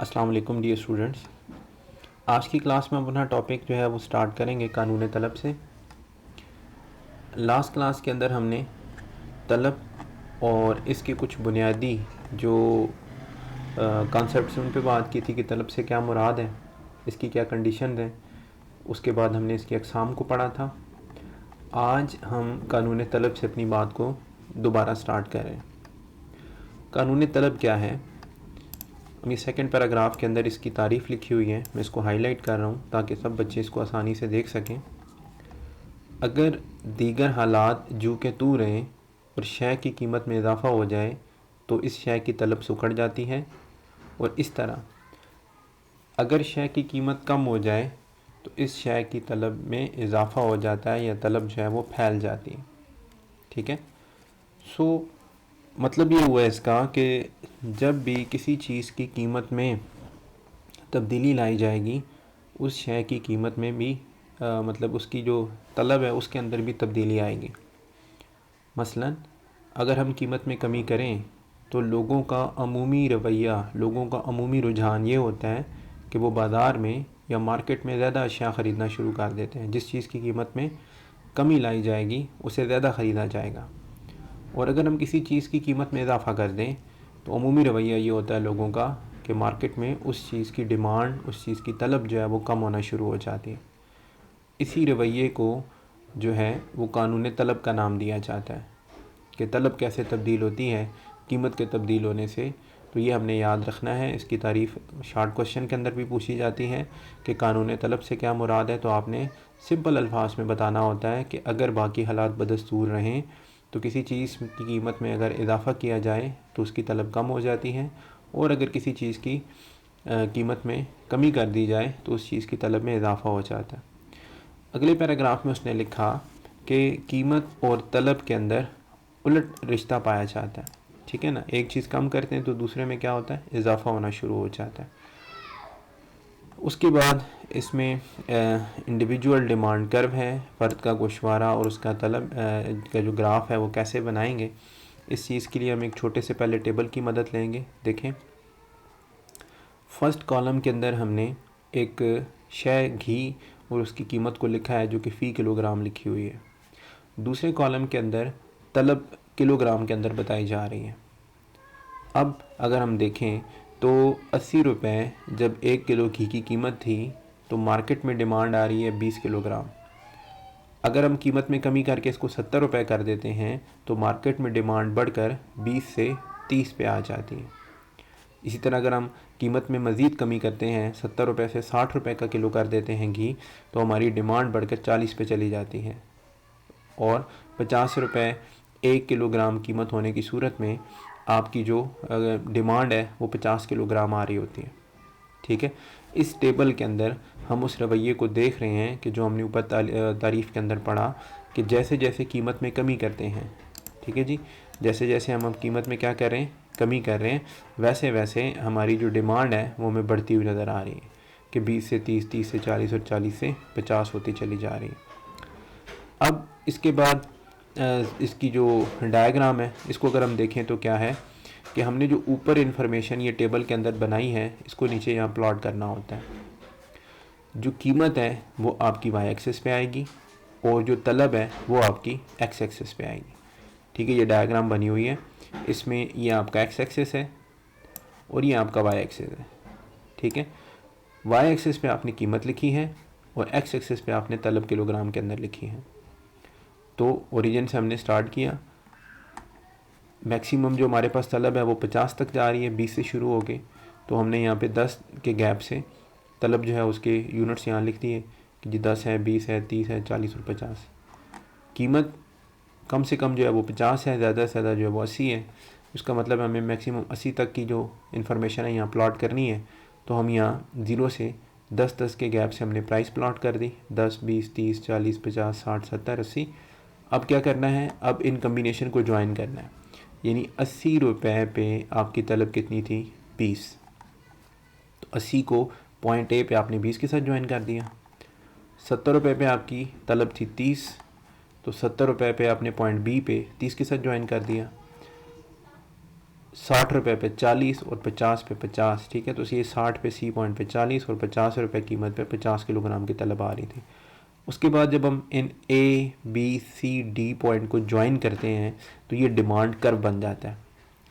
अस्सलाम वालेकुम dear students. आज की क्लास में हम अपना टॉपिक जो है वो स्टार्ट करेंगे कानून तलब से। लास्ट क्लास के अंदर हमने तलब और इसके कुछ बुनियादी जो कॉन्सेप्ट्स उन पे बात की थी कि तलब से क्या मुराद है, इसकी क्या कंडीशन है। उसके बाद हमने इसकी अक़साम को पढ़ा था। आज हम कानून तलब से अपनी बात को दोबारा स्टार्ट कर रहे हैं। कानून तलब क्या है? ये सेकंड पैराग्राफ के अंदर इसकी तारीफ़ लिखी हुई है, मैं इसको हाईलाइट कर रहा हूँ ताकि सब बच्चे इसको आसानी से देख सकें। अगर दीगर हालात जू के तू रहें और शय की कीमत में इजाफ़ा हो जाए तो इस शय की तलब सुखड़ जाती है, और इस तरह अगर शय की कीमत कम हो जाए तो इस शय की तलब में इजाफ़ा हो जाता है या तलब जो है वो फैल जाती है। ठीक है। सो मतलब ये हुआ इसका कि जब भी किसी चीज़ की कीमत में तब्दीली लाई जाएगी उस शय की कीमत में भी मतलब उसकी जो तलब है उसके अंदर भी तब्दीली आएगी। मसलन अगर हम कीमत में कमी करें तो लोगों का अमूमी रवैया, लोगों का अमूमी रुझान ये होता है कि वो बाज़ार में या मार्केट में ज़्यादा अशिया ख़रीदना शुरू कर देते हैं। जिस चीज़ की कीमत में कमी लाई जाएगी उसे ज़्यादा ख़रीदा जाएगा, और अगर हम किसी चीज़ की कीमत में इजाफ़ा कर दें तो अमूमी रवैया ये होता है लोगों का कि मार्केट में उस चीज़ की डिमांड, उस चीज़ की तलब जो है वो कम होना शुरू हो जाती है। इसी रवैये को जो है वो कानून तलब का नाम दिया जाता है कि तलब कैसे तब्दील होती है कीमत के तब्दील होने से। तो ये हमने याद रखना है। इसकी तारीफ़ शार्ट क्वेश्चन के अंदर भी पूछी जाती है कि कानून तलब से क्या मुराद है, तो आपने सिंपल अल्फाज में बताना होता है कि अगर बाकी हालात बदस्तूर रहें तो किसी चीज़ की कीमत में अगर इजाफ़ा किया जाए तो उसकी तलब कम हो जाती है, और अगर किसी चीज़ की कीमत में कमी कर दी जाए तो उस चीज़ की तलब में इजाफ़ा हो जाता है। अगले पैराग्राफ में उसने लिखा कि कीमत और तलब के अंदर उलट रिश्ता पाया जाता है। ठीक है ना, एक चीज़ कम करते हैं तो दूसरे में क्या होता है, इजाफ़ा होना शुरू हो जाता है। उसके बाद इसमें इंडिविजुअल डिमांड कर्व है, फ़र्द का गोशवारा और उसका तलब का जो ग्राफ है वो कैसे बनाएंगे। इस चीज़ के लिए हम एक छोटे से पहले टेबल की मदद लेंगे। देखें, फर्स्ट कॉलम के अंदर हमने एक शय घी और उसकी कीमत को लिखा है जो कि फ़ी किलोग्राम लिखी हुई है। दूसरे कॉलम के अंदर तलब किलोग्राम के अंदर बताई जा रही है। अब अगर हम देखें तो 80 रुपये जब 1 किलो घी की कीमत थी तो मार्केट में डिमांड आ रही है 20 किलोग्राम। अगर हम कीमत में कमी करके इसको 70 रुपये कर देते हैं तो मार्केट में डिमांड बढ़कर 20 से 30 पे आ जाती है। इसी तरह अगर हम कीमत में मज़ीद कमी करते हैं, 70 रुपये से 60 रुपये का किलो कर देते हैं घी, तो हमारी डिमांड बढ़कर 40 पे चली जाती है, और 50 रुपये 1 किलोग्राम कीमत होने की सूरत में आपकी जो डिमांड है वो 50 किलोग्राम आ रही होती है। ठीक है। इस टेबल के अंदर हम उस रवैये को देख रहे हैं कि जो हमने ऊपर तारीफ़ के अंदर पढ़ा कि जैसे जैसे कीमत में कमी करते हैं, ठीक है जी, जैसे जैसे हम अब कीमत में क्या कर रहे हैं, कमी कर रहे हैं, वैसे वैसे हमारी जो डिमांड है वो हमें बढ़ती हुई नज़र आ रही है कि 20 से 30, 30 से 40 और 40 से 50 होती चली जा रही है। अब इसके बाद इसकी जो डायग्राम है इसको अगर हम देखें तो क्या है कि हमने जो ऊपर इन्फॉर्मेशन ये टेबल के अंदर बनाई है इसको नीचे यहाँ प्लॉट करना होता है। जो कीमत है वो आपकी वाई एक्सिस पे आएगी और जो तलब है वो आपकी एक्स एक्सिस पे आएगी। ठीक है, ये डायग्राम बनी हुई है। इसमें ये आपका एक्स एक्सिस है और ये आपका वाई एक्सिस है। ठीक है, वाई एक्सिस पे आपने कीमत लिखी है और एक्स एक्सिस पे आपने तलब किलोग्राम के अंदर लिखी है। तो ओरिजिन से हमने स्टार्ट किया, मैक्सिमम जो हमारे पास तलब है वो 50 तक जा रही है 20 से शुरू हो के, तो हमने यहाँ पे 10 के गैप से तलब जो है उसके यूनिट्स यहाँ लिख दिए कि जी 10 है, 20 है, 30 है, 40 और 50। कीमत कम से कम जो है वो 50 है, ज़्यादा से ज़्यादा जो है वो 80 है। इसका मतलब हमें मैक्सिमम 80 तक की जो इन्फॉर्मेशन है यहाँ प्लॉट करनी है। तो हम यहाँ 0 से 10 के गैप से हमने प्राइस प्लॉट कर दी, 10, 20, 30, 40, 50, 60, 70, 80। अब क्या करना है, अब इन कम्बिनेशन को ज्वाइन करना है, यानी 80 रुपये पे आपकी तलब कितनी थी, 20। तो 80 को पॉइंट ए पे आपने 20 के साथ ज्वाइन कर दिया। 70 रुपये पे आपकी तलब थी 30, तो 70 रुपये पे आपने पॉइंट बी पे 30 के साथ ज्वाइन कर दिया। 60 रुपये पे 40 और 50 पे 50, ठीक है। तो ये 60 पे सी पॉइंट पे 40 और 50 रुपये कीमत पे 50 किलोग्राम की तलब आ रही थी। उसके बाद जब हम इन A B C D point को ज्वाइन करते हैं तो ये डिमांड कर्व बन जाता है,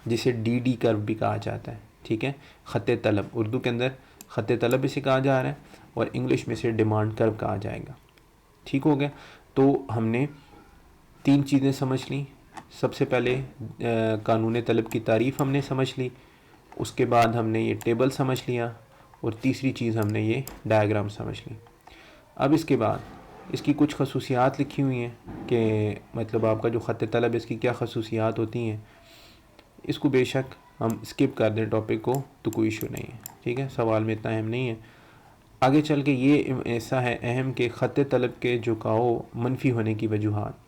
जिसे डी डी कर्व भी कहा जाता है, ठीक है। ख़त तलब, उर्दू के अंदर ख़त तलब इसे कहा जा रहा है और इंग्लिश में इसे डिमांड कर्व कहा जाएगा, ठीक हो गया। तो हमने 3 चीज़ें समझ ली। सबसे पहले कानून तलब की तारीफ़ हमने समझ ली, उसके बाद हमने ये टेबल समझ लिया और तीसरी चीज़ हमने ये डायग्राम समझ ली। अब इसके बाद इसकी कुछ खसूसियात लिखी हुई हैं कि मतलब आपका जो ख़त तलब है इसकी क्या खसूसियात होती हैं। इसको बेशक हम स्किप कर दें टॉपिक को तो कोई इशू नहीं है, ठीक है, सवाल में इतना अहम नहीं है। आगे चल के ये ऐसा है अहम कि ख़त तलब के झुकाव मनफी होने की वजूहात,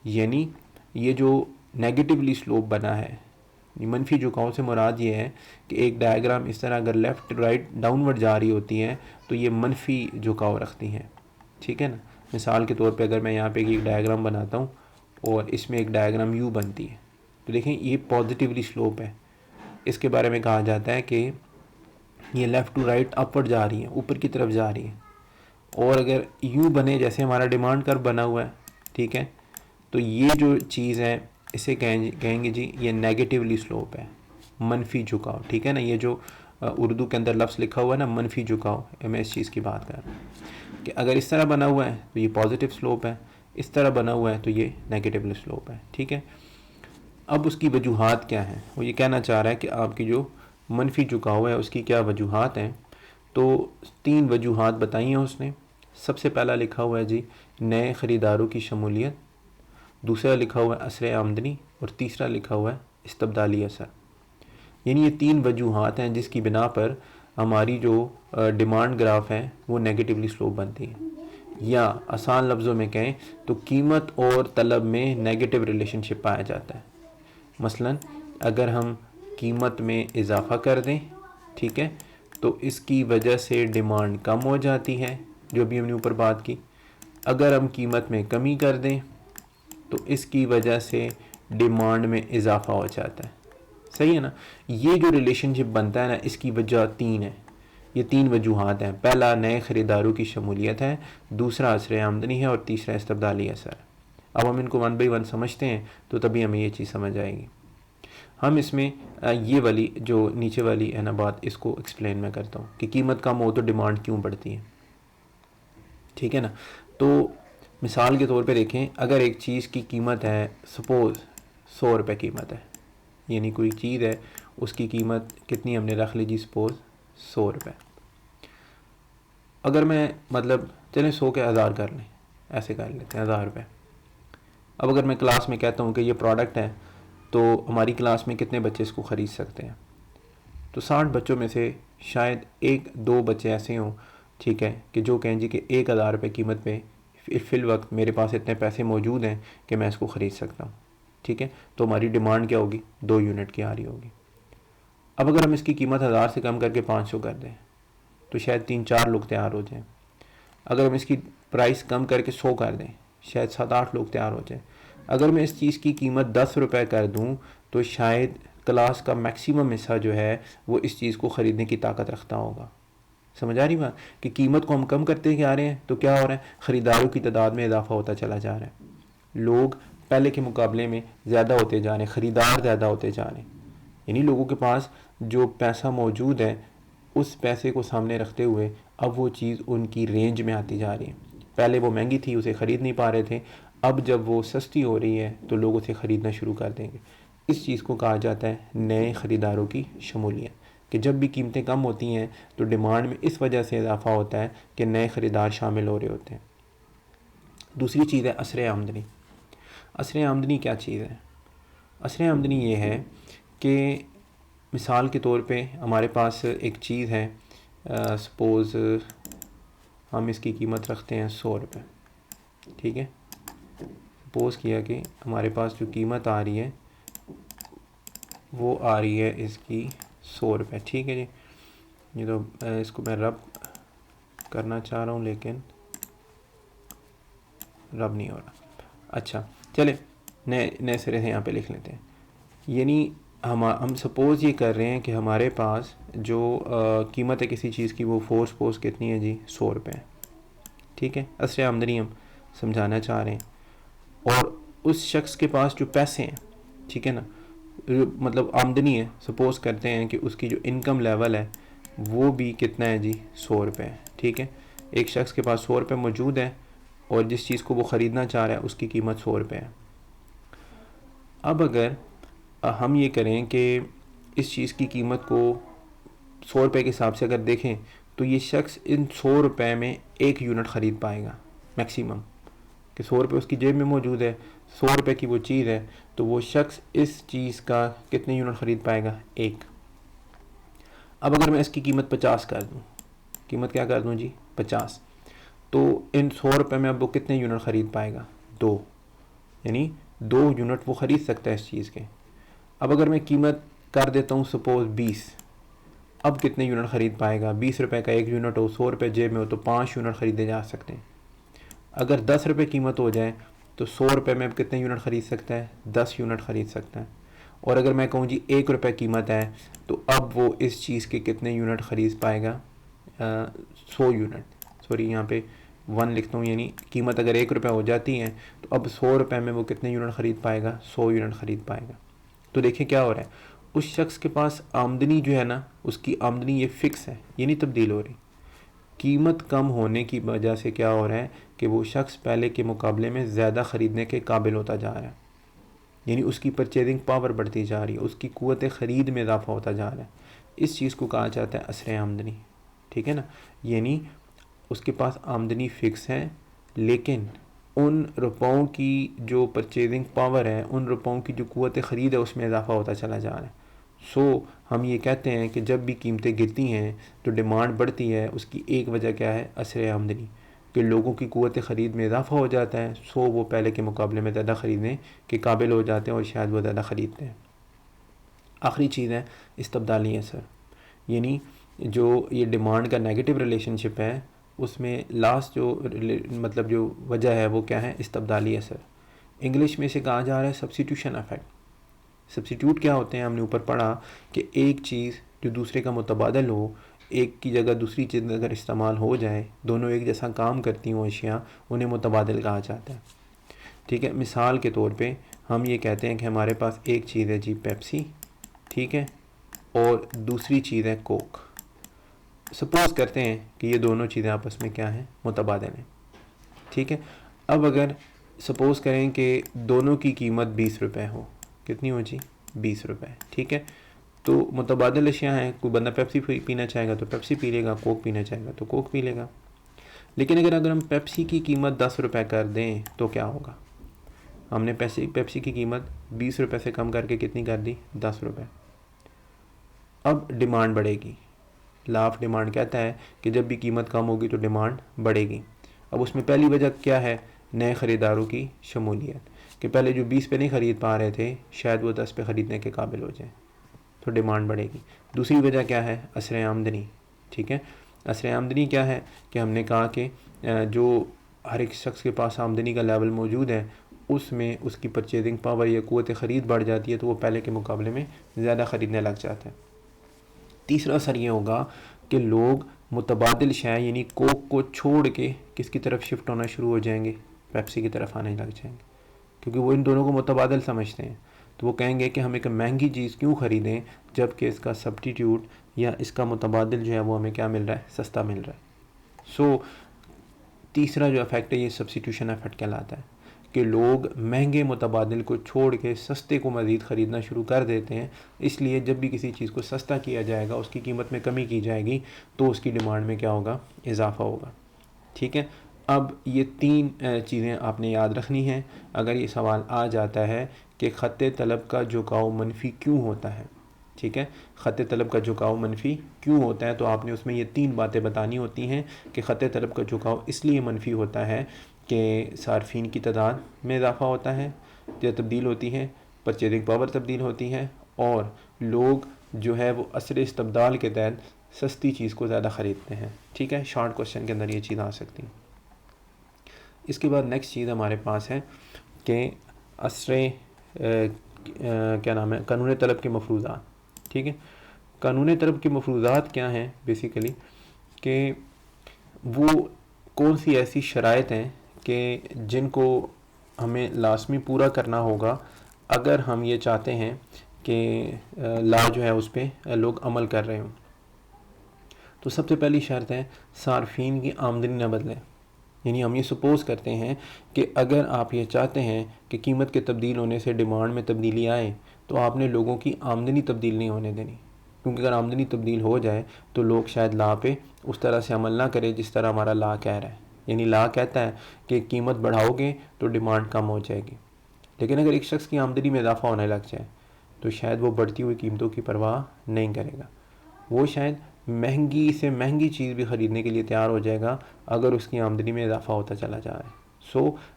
यानी ये जो नेगेटिवली स्लोप बना है, मनफी झुकाव से मुराद ये है कि एक डायग्राम इस तरह अगर लेफ़्ट राइट डाउनवर्ड जा रही होती है तो ये मनफी झुकाव रखती हैं, ठीक है ना। मिसाल के तौर पे अगर मैं यहाँ पे एक डायग्राम बनाता हूँ और इसमें एक डायग्राम यू बनती है तो देखें ये पॉजिटिवली स्लोप है, इसके बारे में कहा जाता है कि ये लेफ़्ट टू राइट अपवर्ड जा रही है, ऊपर की तरफ जा रही है। और अगर यू बने जैसे हमारा डिमांड कर्व बना हुआ है, ठीक है, तो ये जो चीज़ है इसे कहेंगे जी ये नेगेटिवली स्लोप है, मनफी झुकाव, ठीक है ना। ये जो उर्दू के अंदर लफ्ज़ लिखा हुआ है ना मनफी झुकाव, मैं इस चीज़ की बात कर रहा हूँ कि अगर इस तरह बना हुआ है तो ये पॉजिटिव स्लोप है, इस तरह बना हुआ है तो ये नेगेटिव स्लोप है, ठीक है। अब उसकी वजूहात क्या है, वो ये कहना चाह रहा है कि आपकी जो मनफी झुकाव है उसकी क्या वजूहात हैं। तो 3 वजूहात बताई हैं उसने। सबसे पहला लिखा हुआ है जी नए ख़रीदारों की शमूलियत, दूसरा लिखा हुआ है असर आमदनी और तीसरा लिखा हुआ है इस्तबदाली असर। यानी ये 3 वजूहात हैं जिसकी बिना पर हमारी जो डिमांड ग्राफ है वो नेगेटिवली स्लोप बनती है, या आसान लफ्ज़ों में कहें तो कीमत और तलब में नेगेटिव रिलेशनशिप पाया जाता है। मसलन अगर हम कीमत में इजाफ़ा कर दें, ठीक है, तो इसकी वजह से डिमांड कम हो जाती है, जो भी हमने ऊपर बात की। अगर हम कीमत में कमी कर दें तो इसकी वजह से डिमांड में इजाफ़ा हो जाता है, सही है ना। ये जो रिलेशनशिप बनता है ना इसकी वजह 3 है, ये 3 वजूहात हैं। पहला नए ख़रीदारों की शमूलियत है, दूसरा असर आमदनी है और तीसरा इस्तबदाली असर। अब हम इनको 1 बाई 1 समझते हैं तो तभी हमें ये चीज़ समझ आएगी। हम इसमें ये वाली जो नीचे वाली है ना बात, इसको एक्सप्लेन मैं करता हूँ कि कीमत कम हो तो डिमांड क्यों बढ़ती है, ठीक है ना। तो मिसाल के तौर पे देखें, अगर एक चीज़ की कीमत है सपोज़ 100 रुपये कीमत है, यानी कोई चीज़ है उसकी कीमत कितनी हमने रख ली जी सपोज़ 100 रुपये। अगर मैं मतलब चलें 100 के 1000 कर लें, ऐसे कर लेते हैं 1000 रुपये। अब अगर मैं क्लास में कहता हूँ कि ये प्रोडक्ट है तो हमारी क्लास में कितने बच्चे इसको ख़रीद सकते हैं, तो 60 बच्चों में से शायद 1-2 बच्चे ऐसे हों, ठीक है, कि जो कहें जी कि 1000 रुपये कीमत पे फिल वक्त मेरे पास इतने पैसे मौजूद हैं कि मैं इसको ख़रीद सकता हूँ, ठीक है। तो हमारी डिमांड क्या होगी, 2 यूनिट की आ रही होगी। अब अगर हम इसकी कीमत 1000 से कम करके 500 कर दें तो शायद 3-4 लोग तैयार हो जाएं। अगर हम इसकी प्राइस कम करके 100 कर दें शायद 7-8 लोग तैयार हो जाएं। अगर मैं इस चीज़ की कीमत 10 रुपये कर दूं तो शायद क्लास का मैक्सिमम हिस्सा जो है वो इस चीज़ को ख़रीदने की ताकत रखता होगा। समझ आ रही बात कि कीमत को हम कम करते जा रहे हैं तो क्या हो रहा है, ख़रीदारों की तादाद में इजाफा होता चला जा रहा है, लोग पहले के मुकाबले में ज़्यादा होते जा रहे हैं, ख़रीदार ज़्यादा होते जा रहे हैं। यानी लोगों के पास जो पैसा मौजूद है उस पैसे को सामने रखते हुए अब वो चीज़ उनकी रेंज में आती जा रही है। पहले वो महंगी थी, उसे ख़रीद नहीं पा रहे थे, अब जब वो सस्ती हो रही है तो लोग उसे ख़रीदना शुरू कर देंगे। इस चीज़ को कहा जाता है नए ख़रीदारों की शमूलियत, कि जब भी कीमतें कम होती हैं तो डिमांड में इस वजह से इजाफा होता है कि नए ख़रीदार शामिल हो रहे होते हैं। दूसरी चीज़ है असर आमदनी। असर आमदनी क्या चीज़ है, असर आमदनी ये है कि मिसाल के तौर पे हमारे पास एक चीज़ है, सपोज़ हम इसकी कीमत रखते हैं 100 रुपये, ठीक है। सपोज़ किया कि हमारे पास जो कीमत आ रही है वो आ रही है इसकी 100 रुपये, ठीक है जी। ये तो इसको मैं रब करना चाह रहा हूँ लेकिन रब नहीं हो रहा। अच्छा चले नए सिरे से यहाँ पे लिख लेते हैं। यानी हम सपोज़ ये कर रहे हैं कि हमारे पास जो कीमत है किसी चीज़ की वो सपोज़ कितनी है जी, 100 रुपये, ठीक है। असर आमदनी हम समझाना चाह रहे हैं। और उस शख्स के पास जो पैसे हैं, ठीक है ना, मतलब आमदनी है, सपोज़ करते हैं कि उसकी जो इनकम लेवल है वो भी कितना है जी, 100 रुपये, ठीक है। एक शख्स के पास 100 रुपये मौजूद है और जिस चीज़ को वो ख़रीदना चाह रहा है उसकी कीमत 100 रुपये है। अब अगर हम ये करें कि इस चीज़ की कीमत को 100 रुपये के हिसाब से अगर देखें तो ये शख्स इन 100 रुपये में 1 यूनिट ख़रीद पाएगा मैक्सिमम, कि 100 रुपये उसकी जेब में मौजूद है, 100 रुपये की वो चीज़ है, तो वो शख्स इस चीज़ का कितने यूनिट ख़रीद पाएगा, 1। अब अगर मैं इसकी कीमत 50 कर दूँ, कीमत क्या कर दूँ जी, 50, तो इन 100 रुपये में अब वो कितने यूनिट ख़रीद पाएगा, 2, यानी 2 यूनिट वो ख़रीद सकता है इस चीज़ के। अब अगर मैं कीमत कर देता हूँ सपोज़ 20, अब कितने यूनिट ख़रीद पाएगा, 20 रुपये का 1 यूनिट हो, 100 रुपये जेब में हो तो 5 यूनिट ख़रीदे जा सकते हैं। अगर 10 रुपये कीमत हो जाए तो 100 रुपये में अब कितने यूनिट ख़रीद सकता है, 10 यूनिट ख़रीद सकता है। और अगर मैं कहूँ जी 1 रुपये कीमत है तो अब वो इस चीज़ के कितने यूनिट ख़रीद पाएगा, 100 यूनिट, सॉरी यहाँ पे 1 लिखता हूँ, यानी कीमत अगर 1 रुपये हो जाती है तो अब 100 रुपये में वो कितने यूनिट ख़रीद पाएगा, 100 यूनिट ख़रीद पाएगा। तो देखिए क्या हो रहा है, उस शख्स के पास आमदनी जो है ना, उसकी आमदनी ये फ़िक्स है, ये नहीं तब्दील हो रही। कीमत कम होने की वजह से क्या हो रहा है कि वो शख्स पहले के मुकाबले में ज़्यादा ख़रीदने के काबिल होता जा रहा है, यानी उसकी परचेजिंग पावर बढ़ती जा रही है, उसकी क़ुव्वत ख़रीद में इजाफा होता जा रहा है। इस चीज़ को कहा जाता है असर आमदनी, ठीक है ना। यानी उसके पास आमदनी फ़िक्स है लेकिन उन रुपयों की जो परचेजिंग पावर है, उन रुपयों की जो क़ुव्वत ख़रीद है उसमें इजाफा होता चला जा रहा है। सो हम ये कहते हैं कि जब भी कीमतें गिरती हैं तो डिमांड बढ़ती है, उसकी एक वजह क्या है, असर आमदनी, कि लोगों की क़ुव्वत ख़रीद में इजाफा हो जाता है, सो वो पहले के मुकाबले में ज़्यादा ख़रीदने के काबिल हो जाते हैं और शायद वो ज़्यादा ख़रीदते हैं। आखिरी चीज़ है इस्तबदाली असर, यानी जो ये डिमांड का नेगेटिव रिलेशनशिप है उसमें लास्ट जो मतलब जो वजह है वो क्या है, इस्तबदाली असर। इंग्लिश में इसे कहा जा रहा है सब्स्टिट्यूशन इफेक्ट। सब्स्टिट्यूट क्या होते हैं, हमने ऊपर पढ़ा कि एक चीज़ जो दूसरे का मुतबादल हो, एक की जगह दूसरी चीज़ अगर इस्तेमाल हो जाए, दोनों एक जैसा काम करती हों अशिया, उन्हें मुतबादल कहा जाता है, ठीक है। मिसाल के तौर पे हम ये कहते हैं कि हमारे पास एक चीज़ है जी पेप्सी, ठीक है, और दूसरी चीज़ है कोक। सपोज़ करते हैं कि ये दोनों चीज़ें आपस में क्या हैं, मुतबादल हैं, ठीक है। अब अगर सपोज़ करें कि दोनों की कीमत 20 रुपये हो, कितनी हो जी, 20 रुपये, ठीक है। तो मुतबादल अशिया हैं, कोई बंदा पेप्सी पीना चाहेगा तो पेप्सी पी लेगा, कोक पीना चाहेगा तो कोक पी लेगा। लेकिन अगर हम पेप्सी की कीमत 10 रुपये कर दें तो क्या होगा, हमने पेप्सी की कीमत 20 रुपये से कम करके कितनी कर दी, 10 रुपये। अब डिमांड बढ़ेगी, लॉ ऑफ डिमांड कहता है कि जब भी कीमत कम होगी तो डिमांड बढ़ेगी। अब उसमें पहली वजह क्या है, नए ख़रीदारों की शमूलियत, कि पहले जो 20 पे नहीं ख़रीद पा रहे थे शायद वो 10 पे ख़रीदने के काबिल हो जाए, तो डिमांड बढ़ेगी। दूसरी वजह क्या है, असर आमदनी, ठीक है। असर आमदनी क्या है कि हमने कहा कि जो हर एक शख्स के पास आमदनी का लेवल मौजूद है उसमें उसकी परचेजिंग पावर या क़ुव्वत ख़रीद बढ़ जाती है, तो वो पहले के मुकाबले में ज़्यादा ख़रीदने लग जाता है। तीसरा असर ये होगा कि लोग मुतबादिल शय यानी कोक को छोड़ के किसकी तरफ शिफ्ट होना शुरू हो जाएंगे, पेप्सी की तरफ आने लग जाएंगे, क्योंकि वो इन दोनों को मुतबादिल समझते हैं। तो वो कहेंगे कि हम एक महंगी चीज़ क्यों ख़रीदें जबकि इसका सब्स्टिट्यूट या इसका मुतबादिल जो है वो हमें क्या मिल रहा है, सस्ता मिल रहा है। सो तीसरा जो इफ़ेक्ट है ये सब्स्टिट्यूशन इफ़ेक्ट कहलाता है, कि लोग महंगे मुतबादिल को छोड़ के सस्ते को मज़ीद ख़रीदना शुरू कर देते हैं। इसलिए जब भी किसी चीज़ को सस्ता किया जाएगा, उसकी कीमत में कमी की जाएगी, तो उसकी डिमांड में क्या होगा, इजाफा होगा, ठीक है। अब ये 3 चीज़ें आपने याद रखनी हैं अगर ये सवाल आ जाता है कि ख़त तलब का झुकाव मनफी क्यों होता है, ठीक है। ख़त तलब का झुकाव मनफी क्यों होता है, तो आपने उसमें ये 3 बातें बतानी होती हैं कि ख़त तलब का झुकाव इसलिए मनफी होता है कि सार्फिन की तादाद में इजाफा होता है, जो तब्दील होती है, परचेजिंग पावर तब्दील होती है, और लोग जो है वो असर इस्तबदाल के तहत सस्ती चीज़ को ज़्यादा ख़रीदते हैं, ठीक है। शॉर्ट क्वेश्चन के अंदर ये चीज़ आ सकती है। इसके बाद नेक्स्ट चीज़ हमारे पास है कि असर क्या नाम है, कानून तलब के मफरूज़ात। ठीक है, कानून तलब के मफरूज़ात क्या हैं बेसिकली, कि वो कौन सी ऐसी शराइत हैं कि जिनको हमें लाजमी पूरा करना होगा अगर हम ये चाहते हैं कि ला जो है उस पर लोग अमल कर रहे हों। तो सबसे पहली शर्त है सार्फिन की आमदनी न बदलें। यानी हम ये सपोज़ करते हैं कि अगर आप ये चाहते हैं कि कीमत के तब्दील होने से डिमांड में तब्दीली आए, तो आपने लोगों की आमदनी तब्दील नहीं होने देनी, क्योंकि अगर आमदनी तब्दील हो जाए तो लोग शायद ला पे उस तरह से अमल ना करें जिस तरह हमारा ला कह रहा है। यानी ला कहता है कि कीमत बढ़ाओगे तो डिमांड कम हो जाएगी, लेकिन अगर एक शख्स की आमदनी में इजाफा होने लग जाए तो शायद वो बढ़ती हुई कीमतों की परवाह नहीं करेगा। वो शायद महंगी से महंगी चीज़ भी ख़रीदने के लिए तैयार हो जाएगा अगर उसकी आमदनी में इजाफा होता चला जा रहा है।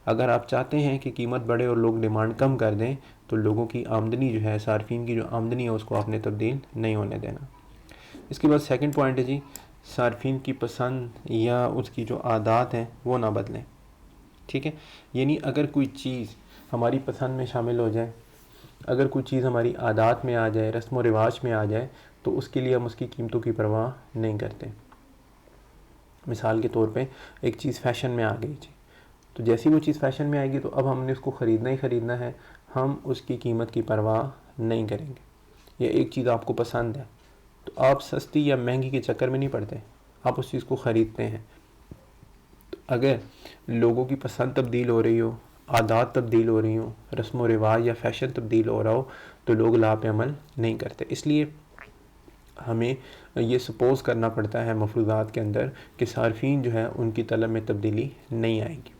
अगर आप चाहते हैं कि कीमत बढ़े और लोग डिमांड कम कर दें, तो लोगों की आमदनी जो है, सार्फिन की जो आमदनी है, उसको आपने तब्दील नहीं होने देना। इसके बाद सेकंड पॉइंट है जी, सार्फिन की पसंद या उसकी जो आदत हैं वो ना बदलें। ठीक है, यानी अगर कोई चीज़ हमारी पसंद में शामिल हो जाए, अगर कोई चीज़ हमारी आदत में आ जाए, रस्म व रिवाज में आ जाए, तो उसके लिए हम उसकी कीमतों की परवाह नहीं करते। मिसाल के तौर पे एक चीज़ फ़ैशन में आ गई जी, तो जैसी वो चीज़ फ़ैशन में आएगी तो अब हमने उसको ख़रीदना ही ख़रीदना है, हम उसकी कीमत की परवाह नहीं करेंगे। या एक चीज़ आपको पसंद है तो आप सस्ती या महंगी के चक्कर में नहीं पड़ते, आप उस चीज़ को ख़रीदते हैं। तो अगर लोगों की पसंद तब्दील हो रही हो, आदत तब्दील हो रही हो, रस्म व रिवाज या फ़ैशन तब्दील हो रहा हो, तो लोग ला पे अमल नहीं करते। इसलिए हमें ये सपोज़ करना पड़ता है मफरूज़ात के अंदर कि सार्फिन जो है उनकी तलब में तब्दीली नहीं आएगी।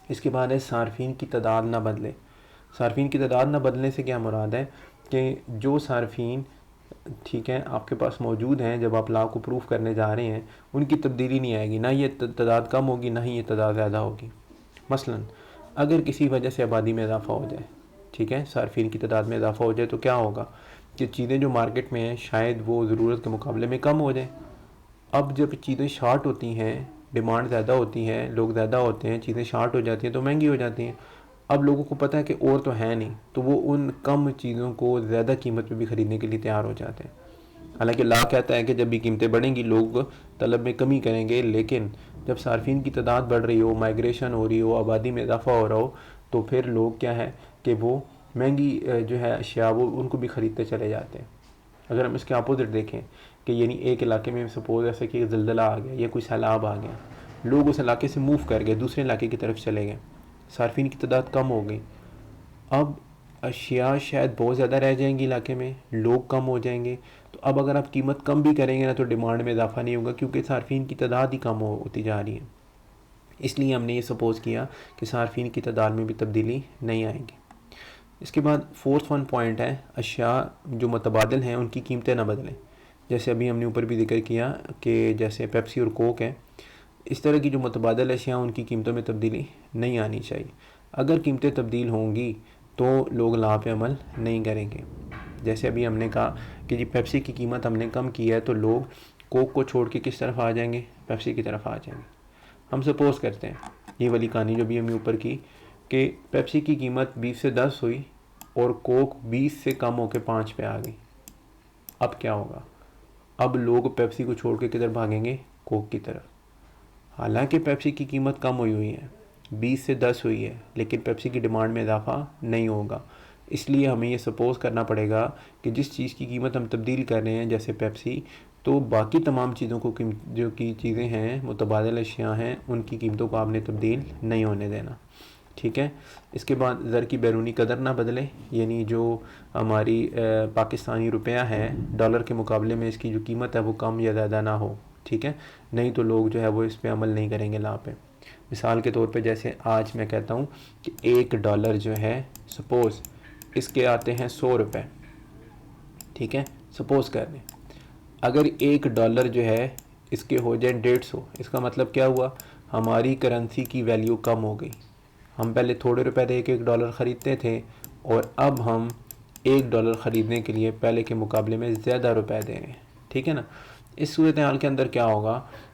इसके बाद है सार्फिन की तादाद ना बदले। सार्फिन की तादाद ना बदलने से क्या मुराद है कि जो सार्फिन ठीक है आपके पास मौजूद हैं, जब आप ला को प्रूफ करने जा रहे हैं, उनकी तब्दीली नहीं आएगी, ना ये तादाद कम होगी ना ही ये तादाद ज़्यादा होगी। मसलन अगर किसी वजह से आबादी में इजाफा हो जाए, ठीक है, सार्फिन की तादाद में इजाफा हो जाए, तो क्या होगा कि चीज़ें जो मार्केट में हैं शायद वो ज़रूरत के मुकाबले में कम हो जाए। अब जब चीज़ें शार्ट होती हैं, डिमांड ज़्यादा होती है, लोग ज़्यादा होते हैं, चीज़ें शार्ट हो जाती हैं तो महंगी हो जाती हैं। अब लोगों को पता है कि और तो है नहीं, तो वो उन कम चीज़ों को ज़्यादा कीमत पे भी ख़रीदने के लिए तैयार हो जाते हैं। हालांकि ला कहता है कि जब भी कीमतें बढ़ेंगी लोग तलब में कमी करेंगे, लेकिन जब सार्फिन की तादाद बढ़ रही हो, माइग्रेशन हो रही हो, आबादी में इजाफा हो रहा हो, तो फिर लोग क्या है कि वो महंगी जो है अशिया वो उनको भी ख़रीदते चले जाते हैं। अगर हम इसके अपोजिट देखें कि यानी एक इलाके में सपोज ऐसा कि ज़लज़ला आ गया या कोई सैलाब आ गया, लोग उस इलाके से मूव कर गए, दूसरे इलाके की तरफ चले गए, सार्फिन की तादाद कम हो गई। अब अशिया शायद बहुत ज़्यादा रह जाएंगी इलाके में, लोग कम हो जाएंगे, तो अब अगर आप कीमत कम भी करेंगे ना तो डिमांड में इजाफा नहीं होगा, क्योंकि सार्फिन की तादाद ही कम होती जा रही है। इसलिए हमने ये सपोज़ किया कि सार्फिन की तादाद में भी तब्दीली नहीं आएगी। इसके बाद फोर्थ वन पॉइंट है, अशिया जो मुतबादिल हैं उनकी कीमतें ना बदलें। जैसे अभी हमने ऊपर भी जिक्र किया कि जैसे पेप्सी और कोक है, इस तरह की जो मुतबादिल अशिया उनकी कीमतों में तब्दीली नहीं आनी चाहिए। अगर कीमतें तब्दील होंगी तो लोग ला पे अमल नहीं करेंगे। जैसे अभी हमने कहा कि जी पेप्सी की कीमत हमने कम की है, तो लोग कोक को छोड़ के किस तरफ आ जाएंगे, पेप्सी की तरफ आ जाएंगे। हम सपोज़ करते हैं ये वाली कहानी जो भी हमने ऊपर की कि पेप्सी की कीमत 20 से 10 हुई और कोक 20 से कम होकर 5 पे आ गई। अब क्या होगा, अब लोग पेप्सी को छोड़ के किधर भागेंगे, कोक की तरफ। हालांकि पेप्सी की कीमत कम हुई है, 20 से 10 हुई है, लेकिन पेप्सी की डिमांड में इजाफा नहीं होगा। इसलिए हमें ये सपोज़ करना पड़ेगा कि जिस चीज़ की कीमत हम तब्दील कर रहे हैं जैसे पेप्सी, तो बाकी तमाम चीज़ों को जो की चीज़ें हैं मुतबादिल अशिया हैं उनकी कीमतों को आपने तब्दील नहीं होने देना। ठीक है, इसके बाद ज़र की बैरूनी कदर ना बदले, यानी जो हमारी पाकिस्तानी रुपया है डॉलर के मुकाबले में इसकी जो कीमत है वो कम या ज़्यादा ना हो। ठीक है, नहीं तो लोग जो है वो इस पर अमल नहीं करेंगे ला पे। मिसाल के तौर पे जैसे आज मैं कहता हूँ कि $1 जो है, सपोज़ इसके आते हैं 100 रुपये। ठीक है, सपोज़ कर लें अगर $1 जो है इसके हो जाए 150, इसका मतलब क्या हुआ, हमारी करेंसी की वैल्यू कम हो गई। हम पहले थोड़े रुपए दे के $1 ख़रीदते थे और अब हम $1 ख़रीदने के लिए पहले के मुकाबले में ज़्यादा रुपए दे रहे हैं। ठीक है ना, इस सूरत हाल के अंदर क्या होगा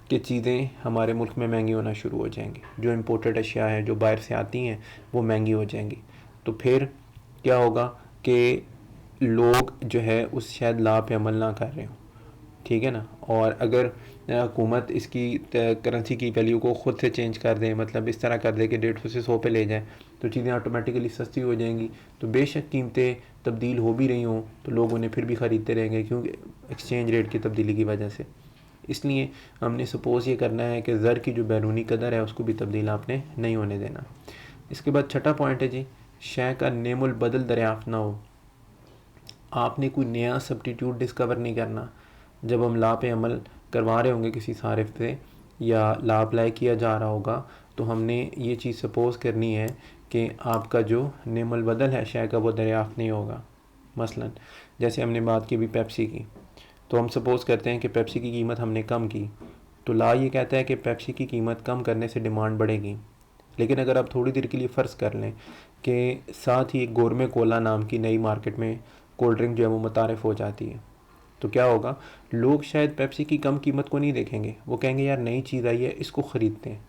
कि चीज़ें हमारे मुल्क में महंगी होना शुरू हो जाएंगी, जो इम्पोर्टेड अशिया हैं जो बाहर से आती हैं वो महंगी हो जाएंगी। तो फिर क्या होगा कि लोग जो है उस शायद ला पे अमल ना कर रहे हो, ठीक है ना। और अगर हुकूमत इसकी करेंसी की वैल्यू को ख़ुद से चेंज कर दे, मतलब इस तरह कर दे कि 150 से 100 पे ले जाए, तो चीज़ें ऑटोमेटिकली सस्ती हो जाएंगी। तो बेशक कीमतें तब्दील हो भी रही हों तो लोग उन्हें फिर भी ख़रीदते रहेंगे, क्योंकि एक्सचेंज रेट की तब्दीली की वजह से। इसलिए हमने सपोज़ ये करना है कि ज़र की जो बैरूनी कदर है उसको भी तब्दील आपने नहीं होने देना। इसके बाद छठा पॉइंट है जी, शय का नेमुल बदल दरियाफ़्त ना हो। आपने कोई नया सब्स्टिट्यूट डिस्कवर नहीं करना। जब हम ला पे अमल करवा रहे होंगे किसी सारिफ से या ला अप्लाई किया जा रहा होगा, तो हमने ये चीज़ सपोज़ करनी है कि आपका जो नेमुल बदल है शय का वो दरियाफ़्त नहीं होगा। मसलन जैसे हमने बात की अभी पेप्सी की, तो हम सपोज़ करते हैं कि पेप्सी की कीमत हमने कम की, तो ला ये कहता है कि पेप्सी की कीमत कम करने से डिमांड बढ़ेगी। लेकिन अगर आप थोड़ी देर के लिए फ़र्ज़ कर लें कि साथ ही एक गोरमे कोला नाम की नई मार्केट में कोल्ड ड्रिंक जो है वो मुतारिफ़ हो जाती है, तो क्या होगा, लोग शायद पेप्सी की कम कीमत को नहीं देखेंगे, वो कहेंगे यार नई चीज़ आई है, इसको ख़रीदते हैं,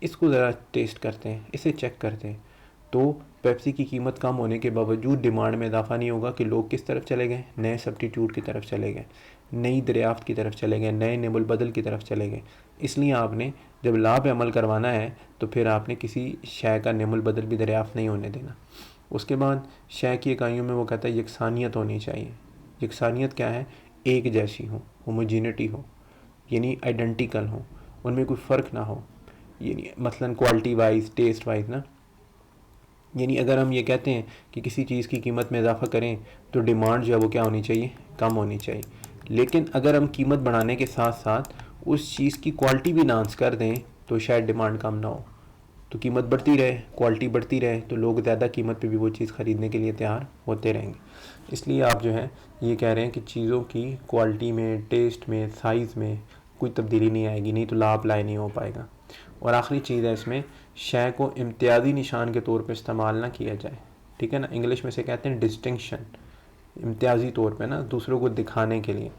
इसको ज़रा टेस्ट करते हैं, इसे चेक करते हैं। तो पेप्सी की कीमत कम होने के बावजूद डिमांड में इजाफा नहीं होगा कि लोग किस तरफ चले गए, नए सब्स्टिट्यूट की तरफ चले गए, नई दरियाफ्त की तरफ चले गए, नए नेमुल बदल की तरफ चले गए। इसलिए आपने जब ला पे अमल करवाना है तो फिर आपने किसी शय का नेमुल बदल भी दरियाफ्त नहीं होने देना। उसके बाद शय की इकाइयों में वो कहता है यकसानियत होनी चाहिए। यकसानियत क्या है, एक जैसी हो, होमोजीनिटी हो, यानी आइडेंटिकल हो, उनमें कोई फ़र्क ना हो, यानी मसलन क्वालिटी वाइज, टेस्ट वाइज ना। यानी अगर हम ये कहते हैं कि किसी चीज़ की कीमत में इजाफा करें तो डिमांड जो है वो क्या होनी चाहिए, कम होनी चाहिए। लेकिन अगर हम कीमत बढ़ाने के साथ साथ उस चीज़ की क्वालिटी भी इन्हांस कर दें तो शायद डिमांड कम ना हो, तो कीमत बढ़ती रहे, क्वालिटी बढ़ती रहे, तो लोग ज़्यादा कीमत पे भी वो चीज़ ख़रीदने के लिए तैयार होते रहेंगे। इसलिए आप जो है ये कह रहे हैं कि चीज़ों की क्वालिटी में, टेस्ट में, साइज़ में कोई तब्दीली नहीं आएगी, नहीं तो लाभ अप्लाई नहीं हो पाएगा। और आखिरी चीज़ है इसमें, शय को इम्तियाज़ी निशान के तौर पर इस्तेमाल ना किया जाए, ठीक है ना। इंग्लिश में से कहते हैं डिस्टिंक्शन, इम्तियाज़ी तौर पे ना, दूसरों को दिखाने के लिए,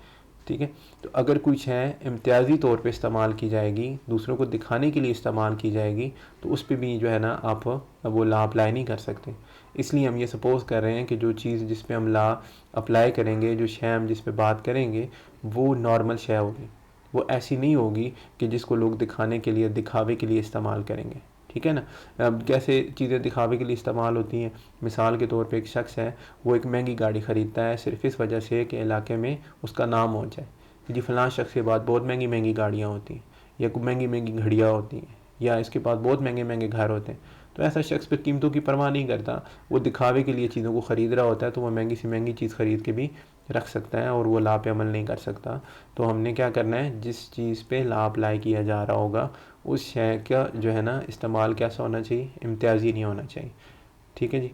ठीक है। तो अगर कोई शय इम्तियाज़ी तौर पे इस्तेमाल की जाएगी, दूसरों को दिखाने के लिए इस्तेमाल की जाएगी, तो उस पर भी जो है ना आप वो ला अप्लाई नहीं कर सकते। इसलिए हम ये सपोज़ कर रहे हैं कि जो चीज़ जिस पे हम ला अप्लाई करेंगे, जो शय हम जिस पे बात करेंगे, वो नॉर्मल शय होगी, वो ऐसी नहीं होगी कि जिसको लोग दिखाने के लिए, दिखावे के लिए इस्तेमाल करेंगे, ठीक है ना। अब कैसे चीज़ें दिखावे के लिए इस्तेमाल होती हैं, मिसाल के तौर पे एक शख्स है, वो एक महंगी गाड़ी ख़रीदता है सिर्फ इस वजह से कि इलाके में उसका नाम हो जाए कि जी फ़लाँ शख्स के बाद बहुत महंगी महंगी गाड़ियाँ होती हैं, या कोई महंगी महंगी घड़ियाँ होती हैं, या इसके पास बहुत महंगे महंगे घर होते हैं। तो ऐसा शख्स फिर कीमतों की परवाह नहीं करता, वो दिखावे के लिए चीज़ों को ख़रीद रहा होता है, तो वो महंगी से महंगी चीज़ ख़रीद के भी रख सकता है और वो ला पे अमल नहीं कर सकता। तो हमने क्या करना है, जिस चीज़ पे ला अप्लाई किया जा रहा होगा उस शय का जो है ना इस्तेमाल कैसा होना चाहिए, इम्तियाज़ी नहीं होना चाहिए, ठीक है जी।